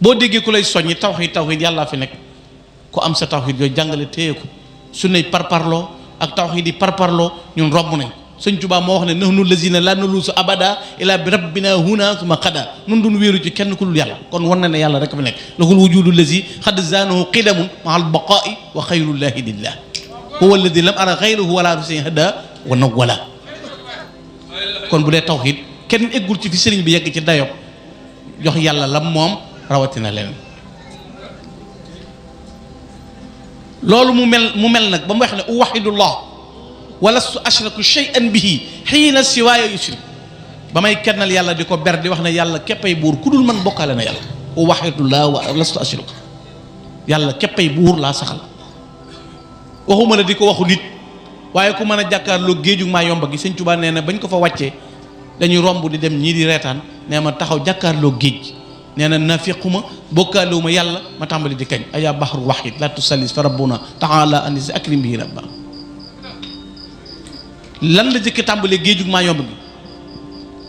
boo déggee ku lay soññi tawxiid yàllaa fi nekk ku am sa tawxiid yooyu jàngale téye ko sunnay parparloo ak tawxiid yi parparloo ñun romb nañ sëñ Tuubaa moo wax ne nahnu lazina la naluusu abada ila bi rabbina huna suma xada nun duñ wéeru ci kenn ku dul yàlla kon war na ne yàlla rek fi nekk lahul wujudu lazi xad zaanahu qidamun maa al baqaa'i wa xayrullahi lillah huwa alladi lam ara xayruhu wala rusin hada wa nawwala kon bu dee tawxiid kenn eggul ci fi sëriñ bi yegg ci dayo jox yàlla lam moom rawatina leneen loolu mu mel nag ba mu wax ne uwahidullah walastu ashraku shay'an bihi xiina siwaaya yushrik ba may kennal yàlla di ko ber di wax ne yàlla képpay buur ku dul man bokkaale na yàlla uwahidullah walastu ashraku yàlla képpay buur laa saxal waxuma la di ko waxu nit waaye ku mën a jàkkaarloo géeju maa yomba gi sëñ Tuubaa nee na bañ ko fa wàccee dañuy romb di dem ñii di reetaan nee ma taxaw jàkkaarloo géej nee na nafiquma bokkaalewuma yàlla ma tàmbali di kañ ayaa baxru wahid la tusallis fa rabbuna taala anis akrim bihi rabba lan la jëkk tàmbalee géejug maa yomb gi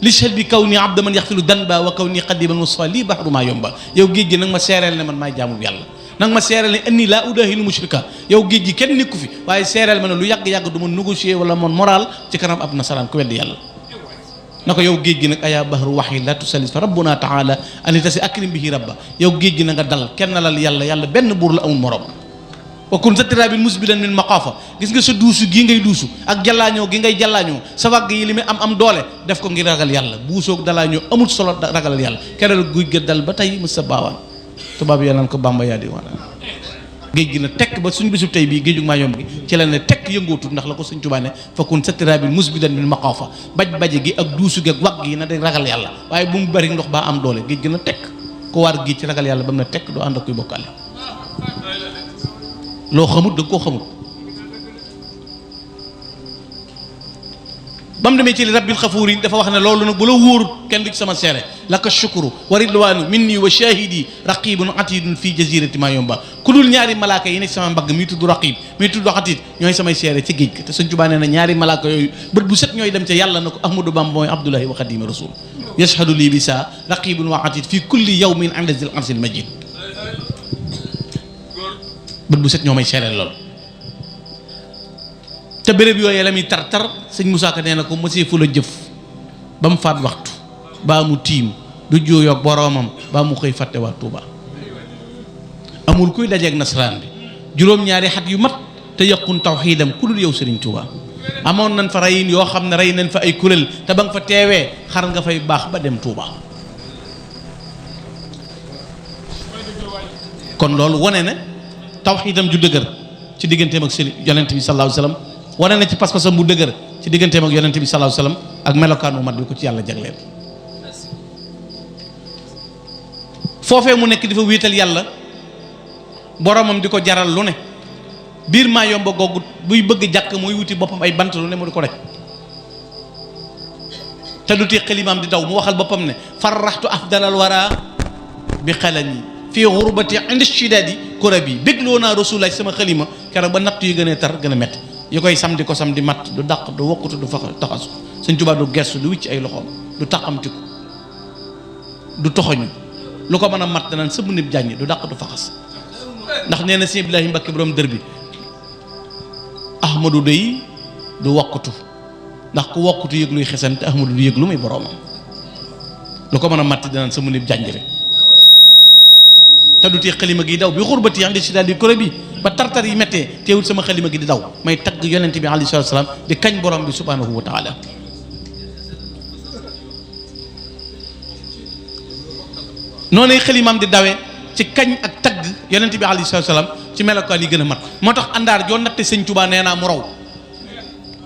li chel bi kaw nii abda man yaxfilu danba wa kaw nii xadiman musa lii baxru maa yomba yow géej gi nag ma seereel ne man maay jaamu yàlla nag ma seereel ne anni laa udaahilu mushrika yow géej gi kenn nekku fi waaye seereel ma ne lu yàgg-yàgg du ma négocier wala mon moral ci kanam ab nasaraan ku weddi yàlla na ko yow géej gi nag ayaa bahru waxyi la tusallis fa rabbuna taala ani tasi akrim bihi rabba yow géej gi na nga dal kenn lal yàlla benn buur la amul morom wa kun satirabin musbidan min maqaafa gis nga sa duusu gii ngay duusu ak jallaañoo gi ngay jallaañoo sa wàgg yi li muy am doole def ko ngir ragal yàlla buusoog dalaañoo amul solo ragalal yàlla keral guy ga dal ba tey mës sa baawaan tubaab yi naan ko bamba yaa di wala géej gi na tekk ba suñ bisub tey bii géejug maa yomb gi ci la ne tekk yëngootu ndax la ko suñ Tuubaa ne fa kun satirabin musbidan min maqaafa baje gi ak duusu gi ak wàgg yi na day ragal yàlla waaye bu mu bari ndox baa am doole géej gi na tekk ko waar géej ci ragal yàlla ba mu ne tekk doo ànd ak kuy bokkaale loo xamut da nga koo xamut ba mu demee ci li rabbil xafuur yi dafa wax ne loolu nag bu la wóorut kenn du ci sama seere laka shukru wa ridwaanu minni wa shahidi raqibun atidun fii jazirati maa yomba ku dul ñaari malaaka yi nekk sama mbagg mi tudd raqib mi tudd atid ñooy samay seere ci géej gi te Sëñ Tuubaa nee na ñaari malaaka yooyu bët bu set ñooy dem ca yàlla na ko Ahmadou Bamba mooy Abdullahi wa Xadimi Rasul yashhadu lii bi saa raqibun wa atid fii kulli yawmin inda zil arsil majid bët bu set ñoo may seereel lool te béréb yooyu la muy tar sëñ Moussa Ka nee na ko monsieur fu la jëf ba mu faat waxtu baa mu tiim du jooyoog boroomam baa mu xëy fàtte waa Touba amul kuy dajeeg nasaraan bi juróom-ñaari xat yu mat te yaqun tawxiidam ku dul yow Serigne Touba amoon nañ fa reyin yoo xam ne rey nañ fa ay kuréel te ba nga fa teewee xar nga fay baax ba dem Touba kon loolu wane na tawxiidam ju dëgër ci digganteem ak sëriñ yonent bi sallallahu alayhi wasallam wane na ci pas-pasam bu dëgër ci digganteem ak yonent bi sallallahu alayhi wasallam ak melokaan bu mat bi ko ci yàlla jagleel foofee mu nekk di fa wéetal yàlla boromam di ko jaral lu ne biir maa yomba googu buy bëgg jàkk muy wuti boppam ay bant lu ne mu di ko rek te du tee xalimaam di daw mu waxal boppam ne farraxtu afdalal wara bi xalami fii xurbati indi shidaadi kurabi bégloo naa rasulaay sama xalima keroog ba natt yu gën a tar gën a métti yi koy sam di ko sam di matt du dàq du wokkutu du fa taxasu Sëñ Tuubaa du gersu du wicc ay loxoom du taqamtiku du toxoñu lu ko mën a mat danaan sëb nib jàññi du dàq du faxas ndax nee na Sëñ Ibrahima Mbakke borom dër bi ahmadu day du wokkutu ndax ku wokkutu yëg luy xesan te ahmadu du yëg lu muy boroomam lu ko mën a matt danaan sëb nib jàññi rek te du tee xalima gi daw bi xurbati indi si daal di kore bi ba tartar yi méttee teewul sama xalima gi di daw may tagg yonent bi alayhi salaatu salaam di kañ borom bi subhanahu wa taala noonu xalimaam di dawee ci kañ ak tagg yonent bi alayhi salaatu salaam ci melokaan yi gën a mat moo tax àndaar joo natte Sëñ Tuubaa nee naa mu raw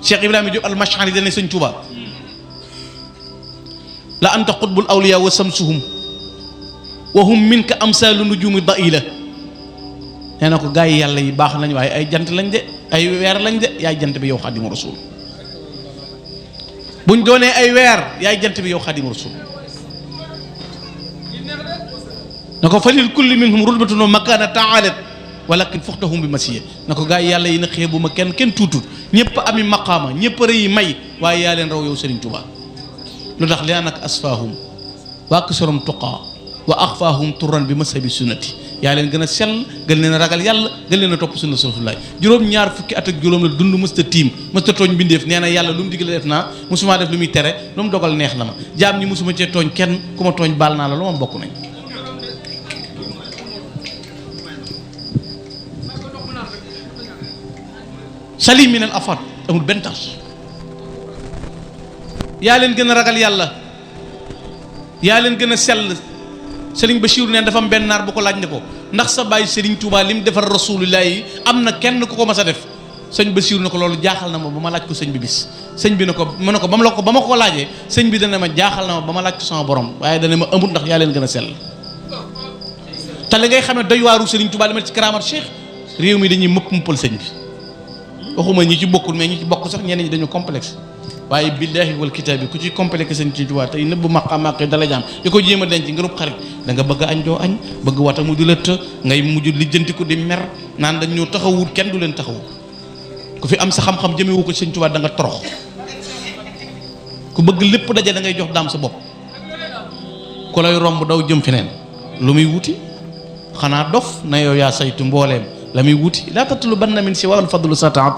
Cheikh Ibrahima Diop al-Mash'ari dane Sëñ Tuubaa la anta qutbul awliya wa samsuhum wa hum minka amsaalu nujumi daila nee na ko gaa yi yàlla yi baax nañ waaye ay jant lañ de ay weer lañ de yaay jant bi yow xadimu rasul buñ doonee ay weer yaay jant bi yow xadimu rasul na ko falil kulli minhum rutbatun wa makana taalat walakin fuxtahum bi masiya na ko gaa yi yàlla yi na xeebu ma kenn tuutut ñëpp ami maqaama ñëpp rëy may waaye yaa leen raw yow Serigne Touba lu tax li anaka asfaahum wa aksarum tuqaa wa axfaahum turan bi masabi sunnati yaa leen gën a sell gën leen a ragal yàlla gën leen a topp sunna rasulullaay juróom-ñaar fukki at ak juróom la dund mësta tiim mësta tooñ mbindeef nee na yàlla lu mu digle def naa musuma def lu muy tere lu mu dogal neex na ma jaam ñi musuma cee tooñ kenn ku ma tooñ baal naa la lu ma bokk nañ salim min al afat amul benn tas yaa leen gën a ragal yàlla yaa leen gën a sell Sëriñ Bachir neen dafa am benn naar bu ko laaj ne ko ndax sa bàyyi Sëriñ Tuubaa li mu defar rasulullah yi am na kenn ku ko mas a def sëñ Bachir ne ko loolu jaaxal na ma ba ma laaj ko sëñ bi bis sëñ bi ne ko mu ne ko ba ma ko laajee sëñ bi dana ma jaaxal na ma ba ma laaj ko sama borom waaye dana ma amut ndax yaa leen gën a sell te li ngay xamee doy waaru Sëriñ Tuubaa li ci karaamat Cheikh réew mi dañuy mëppal sëñ bi waxuma ñi ci bokkul mais ñi ci bokk sax ñenn ñi dañu complexe waaye billaahi wal kitaabi ku ci complexe sëñ ci Tuubaa tey nëbb maqaamaqi dala jaam di ko jéem a denc ngirub xarit da nga bëgg añ doo añ bëgg wata mu di la të ngay mujj lijjanti ko di mer naan dañ ñoo taxawut kenn du leen taxawu ku fi am sa xam-xam jëmewu ko sëñ Tuubaa da nga torox ku bëgg lépp daje da ngay jox daam sa bopp ku lay romb daw jëm feneen lu muy wuti xanaa dof na yow yaa saytu mbooleem la muy wuti laa tatlu banna min si wal fadlu sa taab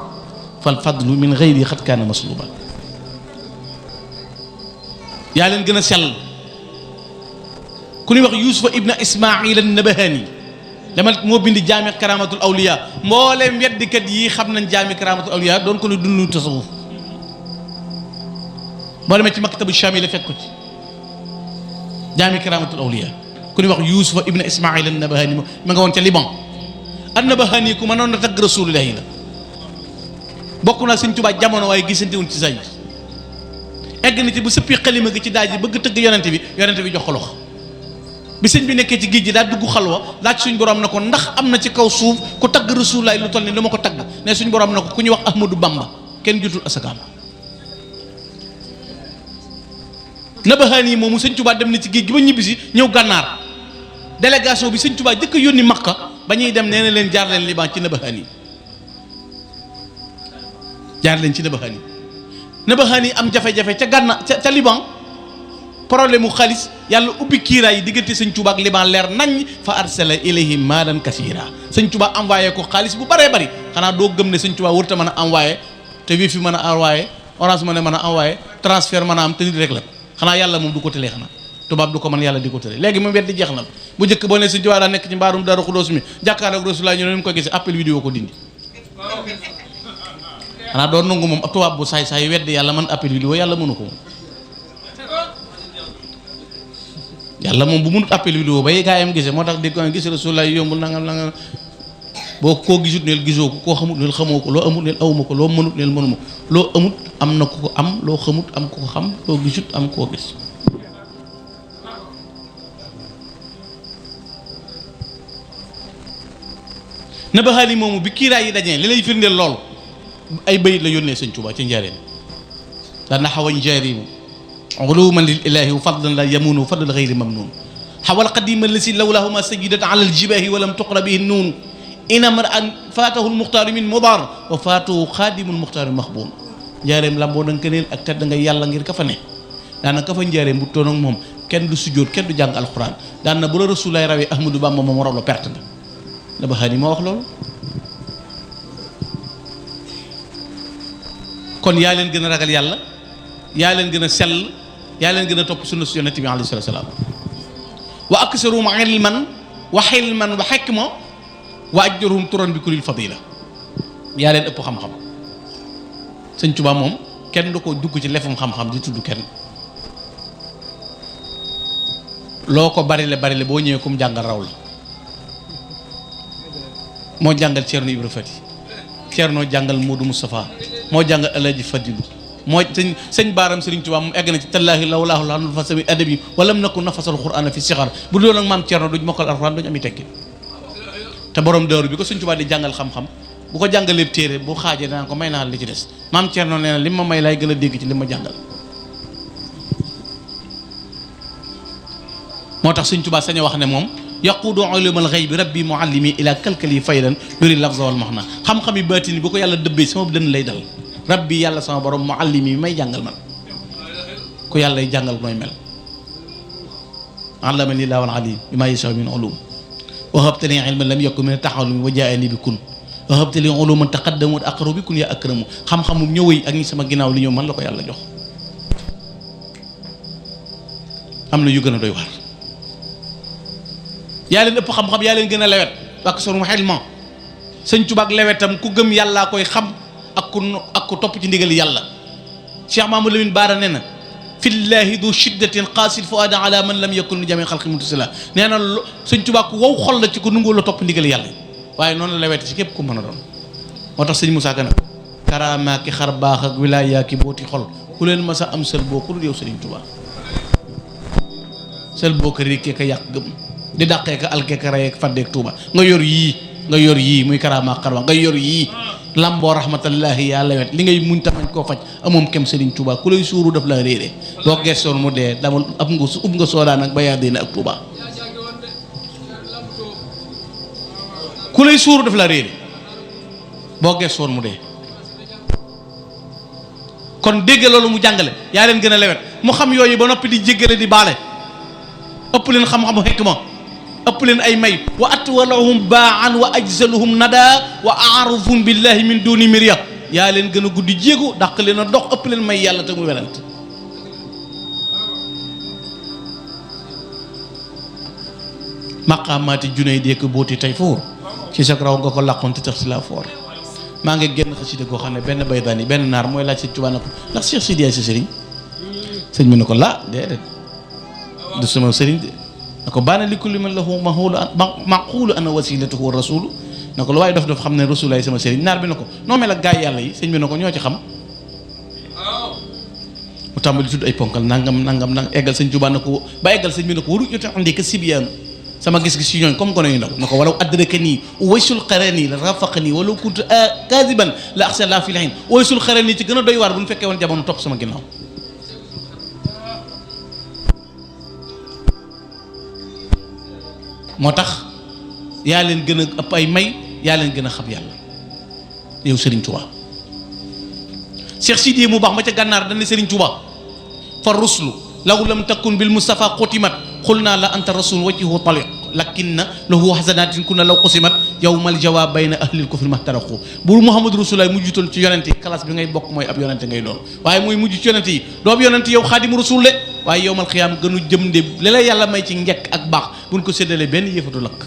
fal fadlu min gayri xat kaana masluba yaa leen gën a sell ku ñuy wax Yuusufa ibna Ismail an-Nabahani dama moo bind jaami karamatul awliya mbooleem weddikat yi xam nañ jaami karamatul awliya doon ko ne dundu tasawuf boo demee ci maktabu Shaami la fekk ko ci jaami karamatul awliya ku ñuy wax Yuusufa ibna Ismail an-Nabahani ma nga woon ca Liban an-Nabahani ku mënoon na tagg rasulullahi la bokk naa Sëñ Tuubaa jamono waaye gisante wuñ ci say egg na ci bu sëppi xalima gi ci daaj ji bëgg tëgg yonente bi jox ko loxo bi sëñ bi nekkee ci géej gi daal dugg xalwa laaj suñ borom na ko ndax am na ci kaw suuf ku tagg rasulullaay lu toll ni dama ko tagg ne suñ borom na ko ku ñuy wax Ahmadou Bamba kenn jutul asakaam Nabahaani yi moomu sëñ Tuubaa dem na ci géej gi ba ñibbisi ñëw gànnaar délégation bi sëñ Tuubaa jëkk a yónni Makka ba ñuy dem nee na leen jaar leen Liban ci Nabahaani jaar leen ci Nabahaani am jafe-jafe ca Gànnaar ca Liban problème mu xaalis yàlla ubbi kiiraay yi diggante sëñ Tuubaa ak Liban leer nañ fa arsala ilayhim maalan kasiira sëñ Tuubaa envoyé ko xaalis bu bëree bëri xanaa doo gëm ne sëñ Tuubaa warut a mën a envoyé te Wave mën a envoyé Orange mën a envoyé transfert mën a am te nit rek la xanaa yàlla moom du ko tëlee xanaa tubaab du ko mën yàlla di ko tëlee léegi moom weddi jeex na bu njëkk boo ne sëñ Tuubaa daa nekk ci mbaarum Daaru Xudoos mi jàkkaarloog Rasulullah ñu ne ñu ko gisee appel vidéo ko dindi xanaa doon nangu moom ab tubaab bu saay saay weddi yàlla man appel vidéo yàlla mënu ko moom yàlla moom bu mënut appel vidéo bay gaayam gisee moo tax dégg ko gis Rasulullah yombul nangam boo koo gisut neel gisoo ko koo xamut neel xamoo ko loo amut neel awuma ko loo mënut neel mënuma loo amut am na ku ko am loo xamut am ku ko xam loo gisut am koo gis Nabahaani moomu bi kiiraay yi dajee li lay firndeel lool ay bayit la yónnee sëñ Tuubaa ci njaareem dana xawa njaarimu uluman lil ilahi wa fadlan la yamunu fadl gayri mamnun xawal qadima lasi lawlahuma sajidat ala aljibahi walam tuqra bihi nuun inamar an faatahu lmuxtaaru min mudar wa faatahu xaadimu lmuxtaaru maxbuun njaareem lamboo na ngëneel ak tedd nga yàlla ngir ka fa ne daana ka fa njaareem bu toon ak moom kenn du sujjóot kenn du jàng alquran daan na bu la rasulaay rawee Ahmadou Bamba moom raw la perte na Nabahaani moo wax loolu kon yaa leen gën a ragal yàlla yaa leen gën a sell yaa leen gën a topp sunna su yonent bi alayhi salaatu salaam wa aksaruhum ilman wa xilman wa xikma wa ajruhum turan bi kulli fadila yaa leen ëpp xam-xam sëñ Tuubaa moom kenn du ko dugg ci lefum xam-xam di tudd kenn loo ko barile boo ñëwee kum jàngal raw la moo jàngal Ceerno Ibra Fati Ceerno jàngal Moodu Moustapha moo jàngal Alaaji Fadilu moo sëñ baaram Sëriñ Tuubaa mu egg na ci tallaahi lawlaahu la nafasa adabi walam nakun nafasal qur'ana fi sixar bu doon ak maam Ceerno duñ mokkal alxuraan duñ ami tekki te borom daaru bi ko Sëriñ Tuubaa di jàngal xam-xam bu ko jàngalee téere bu xaajee danaa ko may naa li ci des maam Ceerno nee na li ma may lay gën a dégg ci li ma jàngal moo tax Sëriñ Tuubaa sañ a wax ne moom yaquudu ulumal ghaybi rabbi muallimi ila kalkali faydan yuri lafza wal maxna xam-xami baatini bu ko yàlla dëbbee sama dënn lay dal rabbi yàlla sama borom muallimi bi may jàngal man ku yàlla jàngal nooy mel allamani llahu al-alim bima yasha min ulum wa habta li ilman lam yakun min at-ta'allumi wa ja'ani bi kun wa habta li uluman taqaddamu wa aqrabu bi kun ya akramu xam-xamu ñëwee ak ñi sama ginnaaw li ñëw man la ko yàlla jox. am na yu gën a doy waar. yaa leen ëpp xam-xam yaa leen gën a lewet ak sunu xelma sëñ Tuubaa ak lewetam ku gëm yàllaa koy xam ak ku topp ci ndigal yàlla. Cheikh Mamadou Lamine Bara nee na fillahi du shiddatin qaasil fuada ala man lam yakun li jami xalqi mutasila nee na sëñ Tuubaa ku wow xol la ci ko nungoo la topp ndigal yàlla waaye noonu la lewete ci képp ku mën a doon. moo tax sëñ Moussa Ka nag karaamaa ki xar baax ak wilaaya ki booti xol ku leen mas a am sël boo ku dul yow sëriñ Tuubaa sël boo ko rikkee ka yàq gëm di dàqee ka alkee ka rayee faddeek Tuubaa nga yor yii muy karaamaa xar baax nga yor yii lamboo rahmatullahi yaa lewet li ngay muñ tamañ koo faj amoom kem sëriñ Tuubaa ku lay suuru daf la réere boo gestoon mu dee dama ab nga ub nga soodaan ak ba yaa dina ak Tuubaa ku lay suuru daf la réere boo gestoon mu dee. kon dégg loolu mu jàngale yaa leen gën a lewet mu xam yooyu ba noppi di jéggale di baale ëpp leen xam-xamu hikma ëpp leen ay may wa atwalahum baan wa ajzaluhum nada wa aarufum billahi min duni mirya yaa leen gën a guddi jéego dàq leen a dox ëpp leen may yàlla te mu werante maqaamaati junay deek booti tey foor ci sa raw nga ko làqoon te tax si la foor maa ngi génn xasida goo xam ne benn baydaan yi benn naar mooy laaj sëñ Tuubaa na ko ndax Cheikh Sidi yaay sa sëriñ sëñ bi ne ko laa déedéet du sama sëriñ de na ko baana li kulli man lahu maqulu ana wasilatuhu wa rasulu na ko lu waaye dof xam ne rasul ay sama sëriñ naar bi ne ko noo mel ak gaay yàlla yi sëñ bi ne ko ñoo ci xam mu tàmbali tudd ay ponkal nangam eggal sëñ Tuubaa na ko ba eggal sëñ bi ne ko waru yote andi ka sibiyaanu sama gis-gis ci ñooñ comme gone yu ndaw na ko walaw adraka nii waysul qarani la rafaqa nii walaw kuntu kaadiban la axsan la fi lahin waysul qarani ci gën a doy waar bu ñu fekkee woon jamono topp sama ginnaaw moo tax yaa leen gën a ëpp ay may yaa leen gën a xam yàlla yow Serigne Touba Cheikh Sidi mu baax ma ca gànnaar dañ ne Serigne Touba fa ruslu law lam takun bil Mustafa xotimat xul naa la anta rasul wajhihu taliq lakinna lahu hasanatin kunna law qusimat yawmal jawaab bayna ahlil kufri mahtaraqu bu Muhammad Rasulullaah mujjutoon ci yonente yi classe bi ngay bokk mooy ab yonente ngay doon waaye mooy mujj ci yonente yi doo ab yonente yow xaadimu rasul le waaye yowmal xiyaam gënu jëm de li la yàlla may ci njekk ak baax buñ ko séddalee benn yëfatu lakk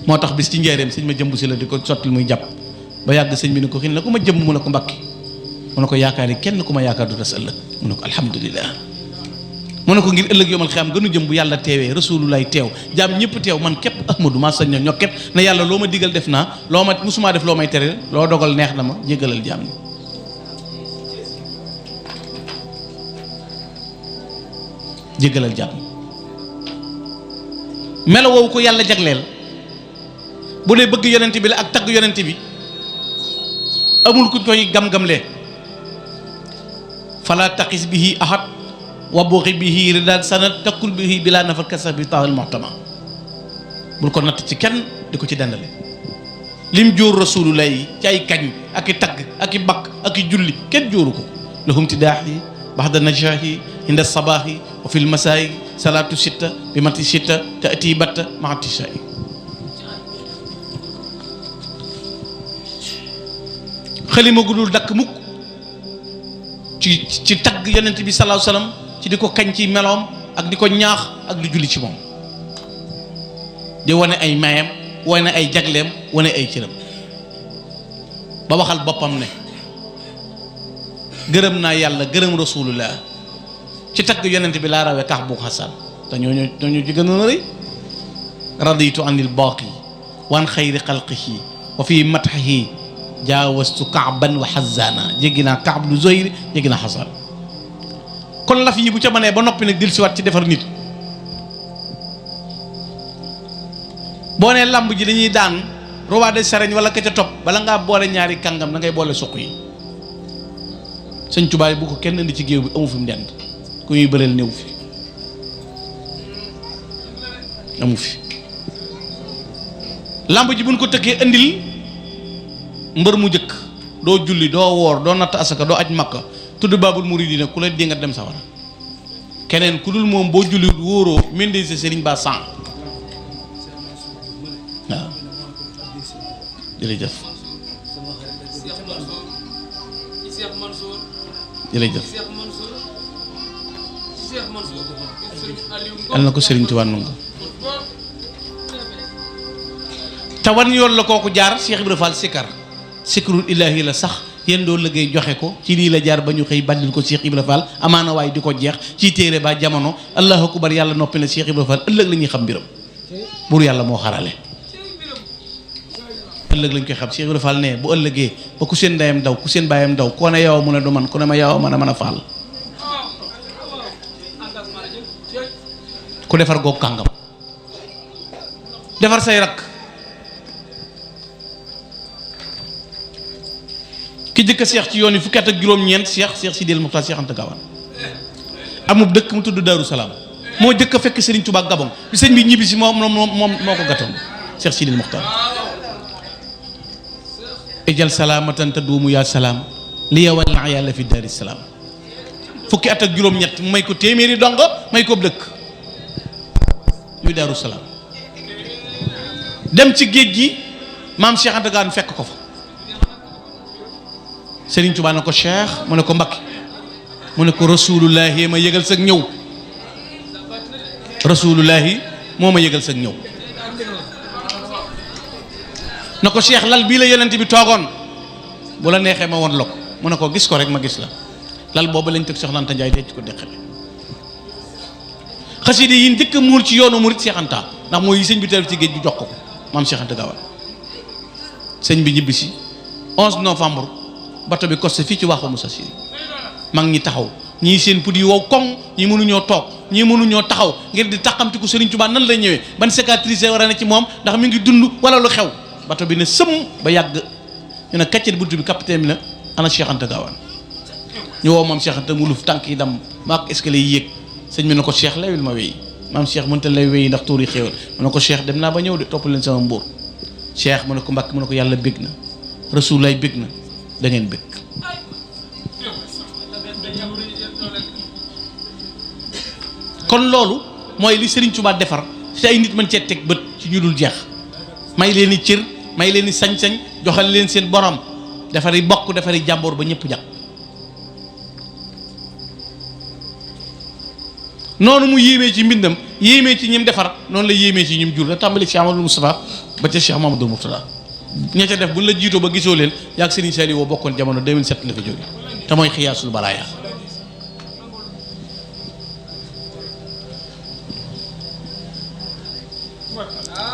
moo tax bis ci njëreem sëñ ma jëmb si la di ko sottil muy jàpp ba yàgg sëñ bi ne ko xin la ku ma jëmb mu ne ko mbakki mu ne ko yaakaar yi kenn ku ma yaakaar du tas ëllëg mu ne ko alhamdulillah mu ne ko ngir ëllëg yomal xiyaam gënu jëm bu yàlla teewee rasulullah teew jaam ñëpp teew man képp ahmadu maa sañ na ñokket ne yàlla loo ma digal def naa loo ma musumaa def loo may tere loo dogal neex na ma jéggalal jaam ñi jéggalal jaam ñi melo woowu ko yàlla jagleel bu dee bëgg yonent bi la ak tagg yonent bi amul ku koy gam-gamlee fala taqis bihi ahad wa buxi bihi ridaat sanat takkul bihi bilaa nafat kasa bi taawal muhtama bul ko natt ci kenn di ko ci dendale lim jóor rasulullah yi ci ay kañ ak i tagg ak i bakk ak i julli kenn jóoru ko lahum tidaahi baxda najaahi inda sabaahi wa fil masaayi salaatu sitta bi mati sitta taati batta maati saayi xalima gu dul dakk mukk ci tagg yonent bi sallallahu alayhi wasallam ci di ko kañ ci meloom ak di ko ñaax ak di julli ci moom di wane ay mayam wane ay jagleem wane ay cëram ba waxal boppam ne gërëm naa yàlla gërëm rasulullah ci tagg yonent bi laa rawee kax bu xasan te ñooñu ci gënoon a rëy raditu anil baaqi wan xayri xalqihi wa fi matxihi jaawastu kaaban wa xazana jéggi naa kaab lu zoyri jéggi naa xasan kon laf yi bu ca mënee ba noppi nag dil siwaat ci defar nit boo nee làmb ji dañuy daan roi des arènes wala ka ca topp bala ngaa boole ñaari kàngam da ngay boole suq yi sëñ Tuubaa bu ko kenn indi ci géew bi amu fi mu dend ku ñuy bëreel néew fi amu fi làmb ji buñ ko tëkkee indil mbër mu jëkk doo julli doo woor doo natt asaka doo aj makka tudd baabul muridiina ku lay dinga dem sawara keneen ku dul moom boo jullit wóoroo mende sa sëriñ ba sang waaw jërëjëf jërëjëf yal na ko sëriñ Tuubaa nangu te wan yoon la kooku jaar Cheikh Ibrahima Fall sikar sikarul ilaahi la sax yéen doo liggéey joxe ko ci lii la jaar ba ñu xëy bandil ko Cheikh Ibrahima Fall amaana waaye di ko jeex ci téere ba jamono allahu akbar yàlla noppi na Cheikh Ibrahima Fall ëllëg la ñuy xam mbiram buur yàlla moo xarale ëllëg lañ koy xam Cheikh Ibrahima Fall ne bu ëllëgee ba ku seen ndeyam daw ku seen baayam daw koo ne yow mu ne du man ku ne ma yow man a mën a faal ku defar googu kàngam defar say rakk ki jëkk a seex ci yoon yi fukki at ak juróom-ñeent seex Sidil Muxtaar Seex Anta Gaawaan amul dëkk mu tudd Daaru Salaam moo jëkk a fekk Serigne Touba Gabon bi sëñ bi ñibbi si moom moo ko gàttoon Seex Sidil Muxtaar ijal salaamatan taduumu yaa salaam li yawal na yàlla fi daari salaam fukki at ak juróom-ñett mu may ko téeméeri dongo may ko dëkk muy Daaru Salaam dem ci géej gi maam Seex Anta Gaawaan fekk ko fa Serigne Touba na ko Cheikh mu ne ko Mbakke mu ne ko rasulullahi ma yëgal sag ñëw rasulullahi moo ma yëgal sag ñëw na ko Cheikh lal bii la yonent bi toogoon bu la neexee ma won la ko mu ne ko gis ko rek ma gis la lal boobu lañ teg Cheikh Anta Ndiaye denc ko deqale xasida yi njëkk a muul ci yoonu murit Cheikh Anta ndax mooy yi sëñ bi teew ci géej gi jox ko maam Cheikh Anta Gaawaan sëñ bi ñibbi si 11 novembre bato bi costé fii ci waxu Moussa Sine mag ñi taxaw ñii seen put yi wow koŋ ñii mënuñoo toog ñii mënuñoo taxaw ngir di taxamti ko Serigne Touba nan lay ñëwee ban cicatrice war a ne ci moom ndax mi ngi dund wala lu xew bato bi ne sëm ba yàgg ñu ne kaccet buntu bi capitaine bi la ana Cheikh Anta Gaawaan ñu woo moom Cheikh Anta mu luf tànk yi dam maak escalier yi yéeg sëñ bi ne ko Cheikh lewil ma wéy maam Cheikh mënta lay wéy ndax tuur yi xéewal mu ne ko Cheikh dem naa ba ñëw de topp leen sama mbóor Cheikh mu ne ko Mbàkke mu ne ko yàlla bég na Rasul lay bég na da ngeen bëgg kon loolu mooy li Serigne Touba defar te ay nit mën cee teg bët ci ñu dul jeex may leen i cër may leen i sañ-sañ joxal leen seen borom defari bokk defari jàmboor ba ñëpp jàpp noonu mu yéemee ci mbindam yéemee ci ñim defar noonu la yéemee ci ñim jur da tàmbali Cheikh Amadou Moustapha ba ca Cheikh Mamadou Mourtada ña ca def buñ la jiitoo ba gisoo leen yaag Serigne Saliou woo bokkoon jamono 2007 la ko jóge te mooy xiyaasul baraaya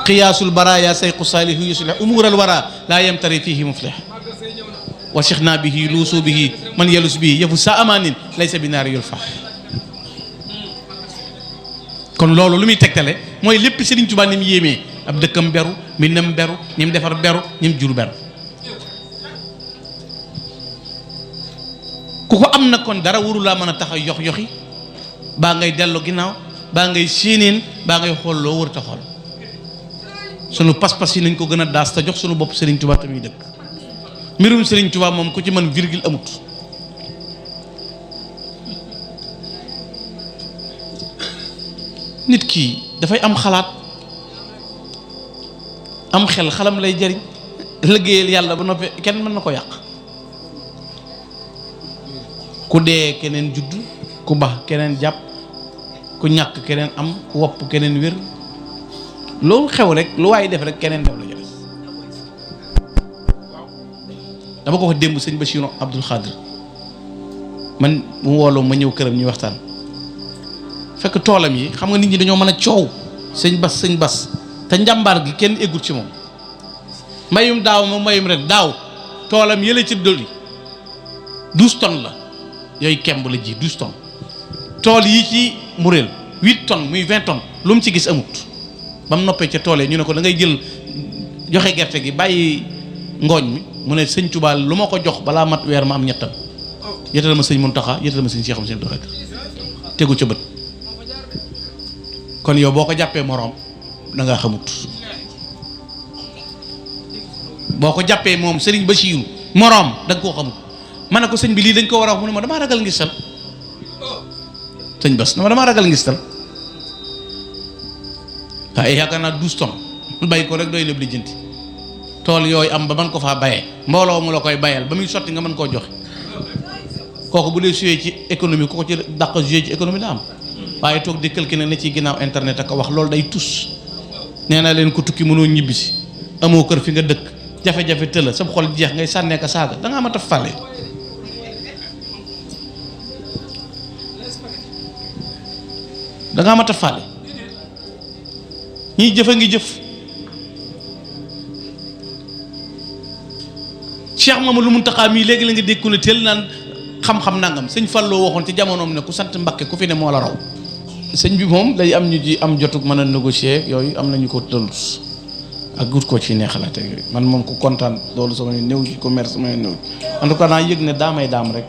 xiyaasul baraaya sayqu saalihu yuslih umural wara laa yamtari fihi muflih wa shixna bihi luusu bihi man yalus bihi yëfu sa amaanin laysa bi naari yulfa kon loolu lu muy tegtale mooy lépp Serigne Touba ni mu yéemee ab dëkkam beru mbindam beru ñi mu defar beru ñi mu jur beru ku ko am na kon dara warulaa mën a tax a yox yoxi baa ngay dellu ginnaaw baa ngay séeneen baa ngay xool loo wër ta xool sunu pas-pas yi nañ ko gën a daas te jox sunu bopp Serigne Touba tamit dëkk mbirum Serigne Touba moom ku ci mën virgule amut nit ki dafay am xalaat am xel xalam lay jariñ liggéeyal yàlla ba noppi kenn mën na ko yàq ku dee keneen judd ku bax keneen jàpp ku ñàkk keneen am ku wopp keneen wér loolu xew rek lu waaye def rek keneen def la jox dama ko wax démb sëñ Bachir Abdoul Khadir man mu wooloo ma ñëw këram ñuy waxtaan fekk toolam yi xam nga nit ñi dañoo mën a coow sëñ bas te njàmbaar gi kenn eggul ci moom mbayum daaw moom mbayum ren daaw toolam yële ci doli 12 tonnes la yooyu kemb la ji 12 tonnes tool yi ci muréel 8 tonnes muy 20 tonnes lu mu ci gis amut ba mu noppee ca tool yi ñu ne ko da ngay jël joxe gerte gi bàyyi ngooñ mi mu ne sëñ Touba lu ma ko jox balaa mat weer ma am ñettam yëtal ma sëñ Muntaxa yëtal ma sëñ Cheikh seen doxek tegu ca bët kon yow boo ko jàppee moroom da ngaa xamut boo ko jàppee moom Serigne Bachir moroom da nga koo xamut ma ne ko sëñ bi lii dañ ko war a wax mu ne ma damaa ragal ngi sal sëñ Bas dama ragal ngistal waaye yaakaar naa 12 tonnes bay ko rek doy lépp lijjanti tool yooyu am ba mën ko faa bayee mbooloo mu la koy bayal ba muy sotti nga mën koo joxe kooku bu dee suyee ci économie ku ko ci dàq joué ci économie la am waaye toog di calculer ne ci ginnaaw internet ak wax loolu day tus nee naa leen ko tukki mënoo ñibbisi amoo kër fi nga dëkk jafe-jafe tëla sa xol jeex ngay sànnee ka saaga da ngaa mat a fàlle da ngaa mat a fàlle ñiy jëf a ngi jëf Cheikh Mamadou Mountakha mii léegi la nga dégg ne teel naan xam-xam nangam sëñ Fallou waxoon ci jamonoom ne ku sant Mbakke ku fi ne moo la raw sëñ bi moom day am ñu ci am jotug mën a négocier yooyu am nañu ko tëllus ak gut ko ci neexalaat ak yooyu man moom ku kontaan loolu sama néew ci commerce sama néew en tout cas naa yëg ne daamay daam rek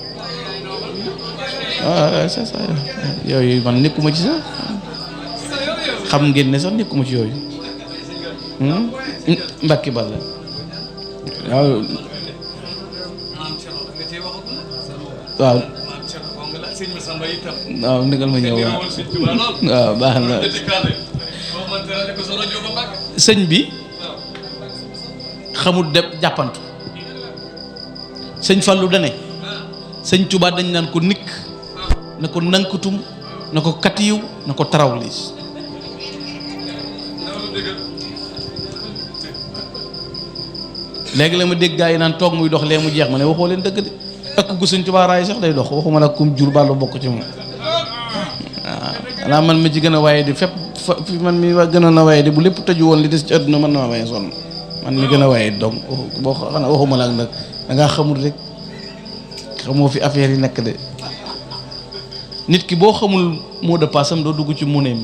waaw c'est ça yooyu man nekkuma ci sax xam ngeen ne sax nekkuma ci yooyu Mbacke Balla waaw waaw waaw ndigal ma ñëw waaw baax na sëñ bi xamul dem jàppantu sëñ Fallou dane sëñ Touba dañ naan ko nikk na ko nankutum na ko katiyu na ko tarawlis léegi la ma dégg gaa yi naan toog muy dox lee mu jeex ma ne waxoo leen dëgg de ak gu sëñ Tuubaa raay sax day dox waxuma la kum jur bàllu bokk ci moom waaw xanaa man ma ci gën a waaye di fépp fi man mi gënoon a waaye di bu lépp tëju woon li des ci àdduna mën na ma waaye sonn man mi gën a waaye donc boo xanaa waxuma la ak nag da ngaa xamul rek xamoo fi affaire yi nekk de nit ki boo xamul mot de passe am doo dugg ci muneem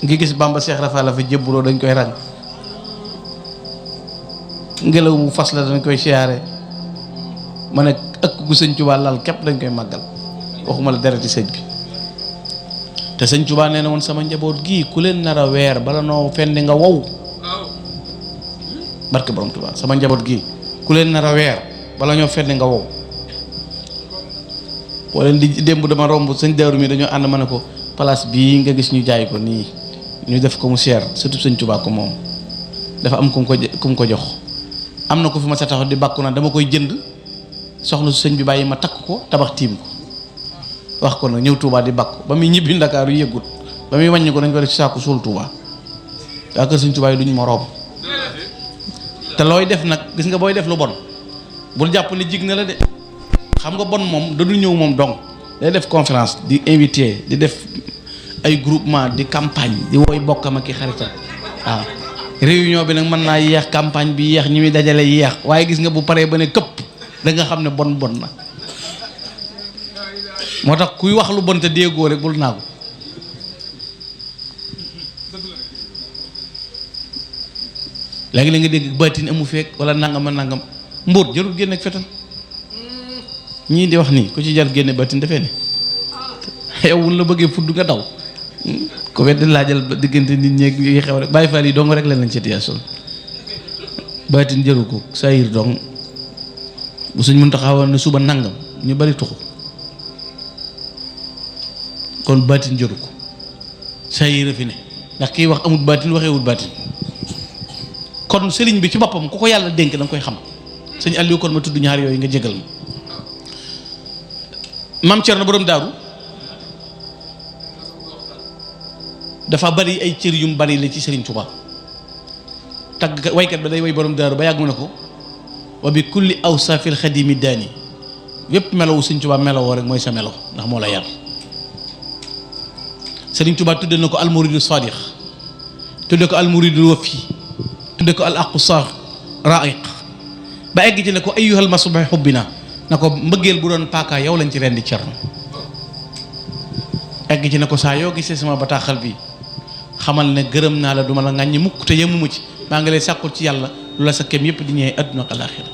ngi gis Bamba Cheikh Rafa la fi jébbuloo dañ koy ràng ngelaw bu fas la dañ koy siyaare ma ne ëkk gu sëñ Tuubaa lal képp dañ koy màggal waxuma la dereti sëñ bi te sëñ Tuubaa nee na woon sama njaboot gii ku leen nar a weer bala noo fendi nga wow barke borom Tuubaa sama njaboot gii ku leen nar a weer bala ñoo fendi nga wow boo leen di démb dama romb sëñ Daaru mi dañoo ànd ma ne ko place bii nga gis ñu jaay ko nii ñu def ko mu seer surtout sëñ Tuubaa ko moom dafa am ku mu ko jox am na ko fi ma sa taxaw di bàkku na dama koy jënd soxna su sëñ bi bàyyi ma takk ko tabax tiim ko wax ko nag ñëw Touba di bàkku ba muy ñibbi Ndakaaru yëggut ba muy wàññi ko dañ ko def ci saaku suul Touba waa kër sëñ Tuubaa yi duñ moroom te looy def nag gis nga booy def lu bon bul jàpp ni jig na la de xam nga bon moom da du ñëw moom dong day def conférence di invité di def ay groupement di campagne di wooy bokkam ak i xaritam waaw réunion bi nag mën naa yeex campagne bi yeex ñi muy dajale yeex waaye gis nga bu paree ba ne këpp da nga xam ne bon na moo tax kuy wax lu bon te déggoo rek bul naagu léegi la nga dégg baatin amu fekk wala nangam a nangam mbóot jarul génne ak fetal ñii di wax nii ku ci jar génne baatin defee ne yow wun la bëggee fudd nga daw ko weddi laajal diggante nit ñeeg yi xew rek bàyyi faal yi dong rek lañ situation baatin jëru ko saayir dong bu suñ mën taxawoon ne suba nangam ñu bari tuxu kon baatin jëru ko saayir a fi ne ndax kiy wax amul baatin waxeewul baatin kon sëriñ bi ci boppam ku ko yàlla dénk da nga koy xam sëñ Aliou kon ma tudd ñaar yooyu nga jégal ma maam Cerno borom daaru dafa bari ay cër yum bari la ci Sëriñ Tuubaa tagg waykat ba day way borom daaru ba yàgg mu ne ko wa bi kulli awsaafil xadimi daani yépp melowu Sëriñ Tuubaa melowoo rek mooy sa melo ndax moo la yar Sëriñ Tuubaa tudde na ko almuridu sadiq tudde ko almuridu wafi tudde ko al aqu sax raiq ba egg ci ne ko ayyuhal masbih xubbina na ko mbëggeel bu doon paaka yow lañ ci rendi Cerno egg ci ne ko saa yoo gisee sama bataaxal bi xamal ne gërëm naa la duma la ŋàññi mukk te yemuma ci maa ngi lay sàkkul ci yàlla lu la sa kem yépp di ñëwee àdduna ak alaaxira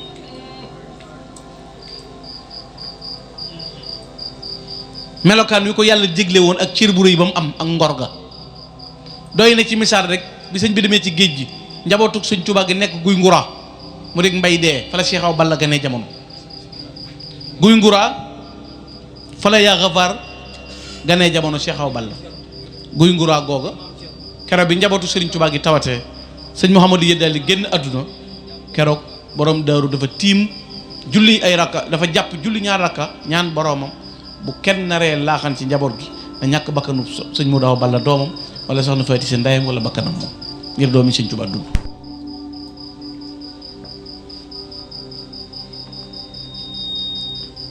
melokaan wi ko yàlla jégle woon ak cër bu rëy ba mu am ak ngor ga doy na ci misaal rek bi sëñ bi demee ci géej gi njabootug Sëñ Tuubaa gi nekk guy ngura mu dégg mbay dee fa la Cheikh Awa Balla gane jamono guy ngura fa la yaa xafaar ganee jamono Cheikh Awa Balla guy nguraa googa keroog bi njabootu Serigne Touba gi tawatee sëñ Mouhamadou Yeddaali génn àdduna keroog borom daaru dafa tiim julli ay rakka, dafa jàpp julli ñaar rakka ñaan boromam bu kenn naree laaxan ci njaboot gi na ñàkk bakkanu sëñ Modou Awa Balla doomam wala soxna Faati seen ndeyam wala bakkanam moom ngir doomi sëñ Touba dund.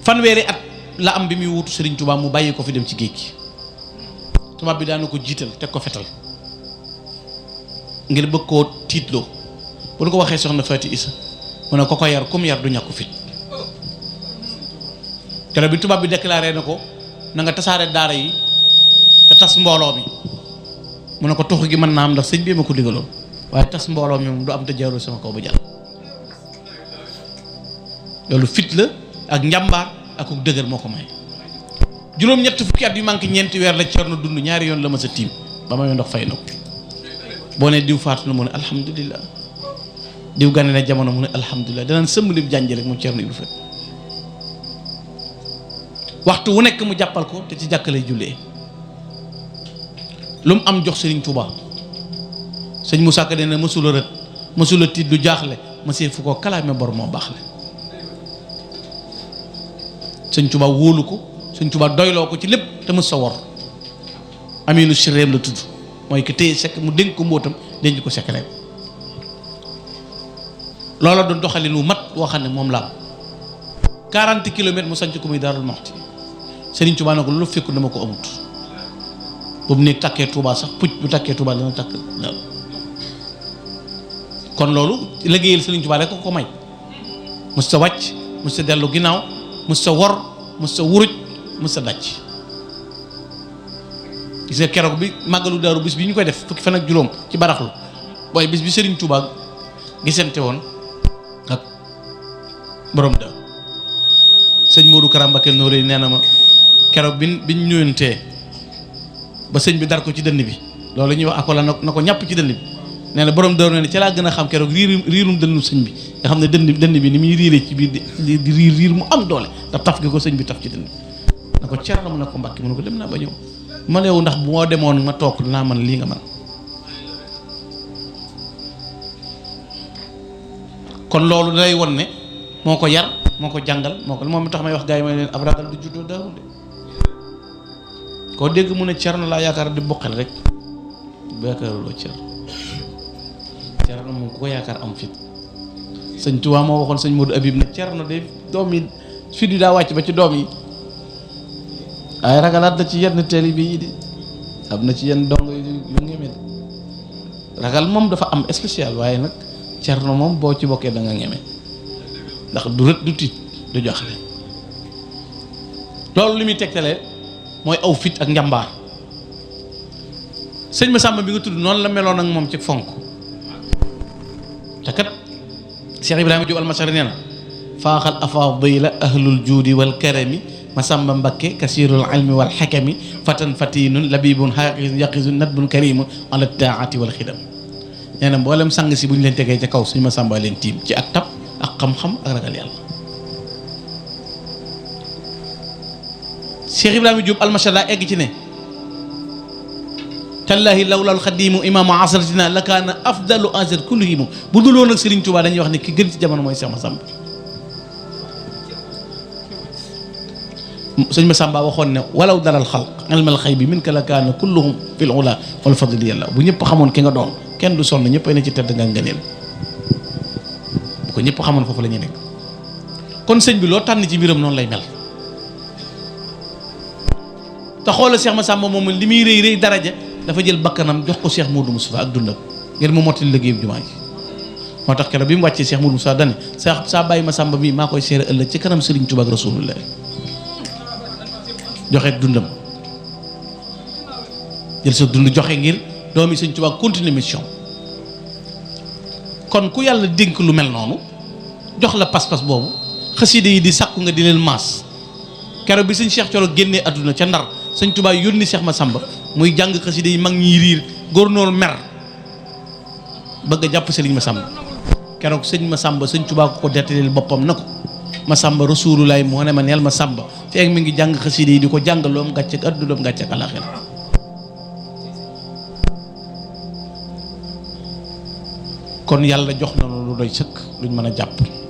fanweeri at la am bi muy wutu Serigne Touba mu bàyyi ko fi dem ci géej gi tubaab bi daana ko jiital teg ko fetal ngir bëgg koo tiitloo bu ko waxee soxna Faati Isa mu ne ko yar kum yar du ñàkku fit keroog bi tubaab bi déclaré na ko na nga tasaare daara yi te tas mbooloo mi mu ne ko tuxu gi mën naa am ndax sëñ bi ma ko digaloon waaye tas mbooloo mi moom du am te jaarul sama kaw ba jàll. loolu fit la ak njàmbaar ak ku dëgër moo ko may. juróom-ñett fukki at yu manqué ñeenti weer la Cerno dund ñaari yoon la ma sa tiim ba may ndox fay na ko boo ne diw faatu na mu ne alhamdulilah diw gane na jamono mu ne alhamdulilah danaan sëmm lib jànj rek moom Cerno Ibra Faty waxtu wu nekk mu jàppal ko te ci jàkk lay jullee lu mu am jox Serigne Touba sëñ Moussa Ka nee na mësula rët mësula tiit lu jaaxle mësee fu ko kalaame bor moo baax le sëñ Touba wóolu ko sëñ Touba doyloo ko ci lépp te mës sa wor aminu siréem la tudd mooy que téye sekk mu dénk ko mbóotam denc ko sekkareem loola doon doxalin wu mat woo xam ne moom la am 40 kilomètres mu sanc ko muy Daarul Muxti Serigne Touba ne ko loolu fekku dama ko amut boobu néeg takkee Touba sax pucc bu takkee Touba dana takk kon loolu liggéeyal Serigne Touba rek ko may mës sa wàcc mës sa dellu ginnaaw mës sa wor mës sa wuruj mës sa dàcc gis nga keroog bi màggalu daaru bis bi ñu koy def fukki fan ak juróom ci baraxlu waaye bis bi Serigne Touba gisante woon ak borom daaru sëñ Modou Karam Mbacké Noreyni nee na ma keroog biñ ñëwantee ba sëñ bi dar ko ci dënn bi loolu ñuy wax akola na ko ñàpp ci dënn bi nee na borom daaru nee na ca laa gën a xam keroog riirum dënnu sëñ bi nga xam ne dënn bi ni muy riiree ci biir di riir mu am doole ndax taf gi ko sëñ bi taf ci dënn bi na ko Cerno mu ne ko Mbacké mu ne ko dem naa ba ñëw ma ne yow ndax bu moo demoon ma toog naa man lii nga man kon loolu day won ne moo ko yar moo ko jàngal moo ko moom mi tax may wax gars yi may leen ab ragal du juddoo daawul de koo dégg mu ne Cerno laa yaakaar di boqal rek bu yaakaaruloo Cerno moom ku ko yaakaar am fit sëñ Tuubaa moo waxoon sëñ Modou Habib ne Cerno de doom yi fit yi daa wàcc ba ci doom yi ay ragalaat na ci yenn teel bi di am na ci yenn dong yu ngeme ragal moom dafa am spécial waaye nag Cerno moom boo ci bokkee da nga ngeme ndax du rët du tiit du joxle loolu li muy tegtalee mooy aw fit ak njàmbaar sëñ Massamba bi nga tudd noonu la meloon ak moom ci fonk te kat Cheikh Ibrahima Diop almasari nee na faaxal afaadila ahlul juudi wal karami Massamba Mbacké kasirul ilmi wal xakami fatan fatinun labibun xaqisun yaqisun nadbun karimun ala taati wal xidam nee na mboolem sang si bu ñu leen tegee ca kaw sëñ Massamba leen tiim ci ak tab ak xam-xam ak ragal yàlla. Cheikh Ibrahima Diop almasari daa egg ci ne tallaahi lawlal xadimu imaamu asratina la kaana afdalu ansar kullihimu bu dul woon ak Serigne Touba dañuy wax ne ki gën ci jamono mooy Cheikh Massamba. sëñ Massamba waxoon ne walaw daral xalq ilmal xay bi min ka la kaana kulluhum fil ula wal fadli yàlla bu ñëpp xamoon ki nga doon kenn du sonn ñëpp ay ne ci tedd nga ngëneel bu ko ñëpp xamoon foofu la ñu nekk kon sëñ bi loo tànn ci mbiram noonu lay mel. te xoolal Cheikh Massamba moom li muy rëy rëy daraja dafa jël bakkanam jox ko Cheikh Modou Moustapha ak dundam ngir mu mottali liggéeyu jumaa ji moo tax keroog bi mu wàccee Cheikh Modou Moustapha dane saa bàyyi Massamba bii maa koy seere ëllëg ci kanam Serigne Touba ak Rasulullah joxe dundam jël sa dund joxe ngir doomi Serigne Touba continuer mission kon ku yàlla dénk lu mel noonu jox la pas-pas boobu xasida yi di sàkku nga di leen maas keroog bi sëñ Cheikh Thioro génnee àdduna ca Ndar sëñ Touba yónni Cheikh Massamba muy jàng xasida yi mag ñiy riir góornóor mer bëgg a jàpp Serigne Massamba keroog sëñ Massamba sëñ Touba ko dettaleel boppam na ko ma sàmba rasulullaay moo ne ma neel ma sàmba feeg mi ngi jàng xasida yi di ko jàng loom gàcce ak àdduna loom gàcce ak àllaaxira kon yàlla jox na lu doy sëkk luñ mën a jàpp